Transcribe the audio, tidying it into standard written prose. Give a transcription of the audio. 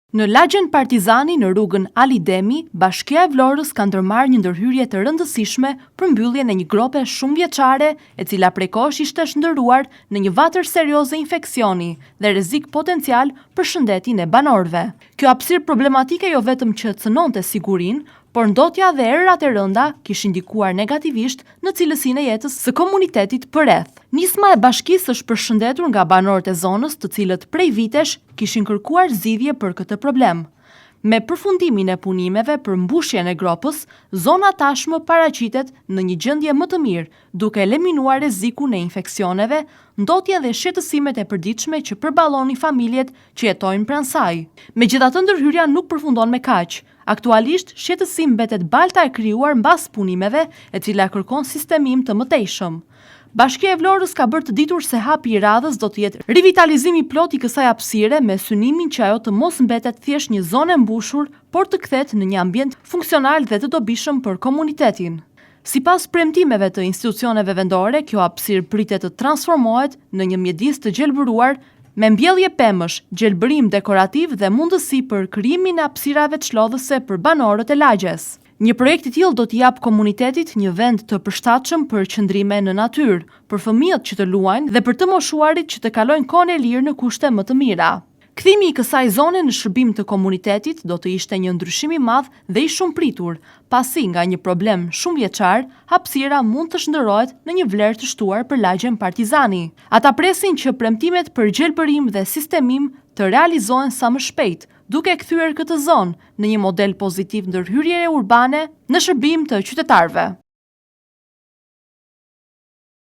Në lagjen Partizani në rrugën Ali Demi, Bashkia e Vlorës ka ndërmarrë një ndërhyrje të rëndësishme për mbylljen e një grope shumë vjeçare, e cila prej kohësh ishte shndërruar në një vatër serioze infeksioni dhe rrezik potencial për shëndetin e banorëve. Kjo hapësirë problematike jo vetëm që cënonte sigurinë, por ndotja dhe errat e rënda kishin ndikuar negativisht në cilësinë e jetës së komunitetit përreth. Nisma e bashkisë është përshëndetur nga banorët e zonës, të cilët prej vitesh kishin kërkuar zgjidhje për këtë problem. Me përfundimin e punimeve për mbushjen e gropës, zona tashmë paraqitet në një gjendje më të mirë, duke eliminuar rrezikun e infeksioneve, ndotje dhe shqetësimet e përditshme që përballonin familjet që jetojnë pranë saj. Megjithatë, ndërhyrja nuk përfundon me kaq. Aktualisht, shqetësim mbetet balta e krijuar mbas punimeve, e cila kërkon sistemim të mëtejshëm. Bashkia e Vlorës ka bërë të ditur se hapi i radhës do të jetë rivitalizimi plot i kësaj hapësire, me synimin që ajo të mos mbetet thjesht një zonë e mbushur, por të kthehet në një ambient funksional dhe të dobishëm për komunitetin. Sipas premtimeve të institucioneve vendore, kjo hapësirë pritet të transformohet në një mjedis të gjelbëruar, me mbjellje pemësh, gjelbërim dekorativ dhe mundësi për krijimin e hapësirave çlodhëse për banorët e lagjes. Një projekt i tillë do t'i jap komunitetit një vend të përshtatshëm për qëndrime në natyrë, për fëmijët që të luajnë dhe për të moshuarit që të kalojnë kohën e lirë në kushte më të mira. Kthimi i kësaj zone në shërbim të komunitetit do të ishte një ndryshim i madh dhe i shumëpritur, pasi nga një problem shumë vjeçar, hapësira mund të shndërrohet në një vlerë të shtuar për lagjen Partizani. Ata presin që premtimet për gjelbërim dhe sistemim të realizohen sa më shpejt, duke kthyer këtë zonë në një model pozitiv ndërhyrjeje urbane në shërbim të qytetarëve.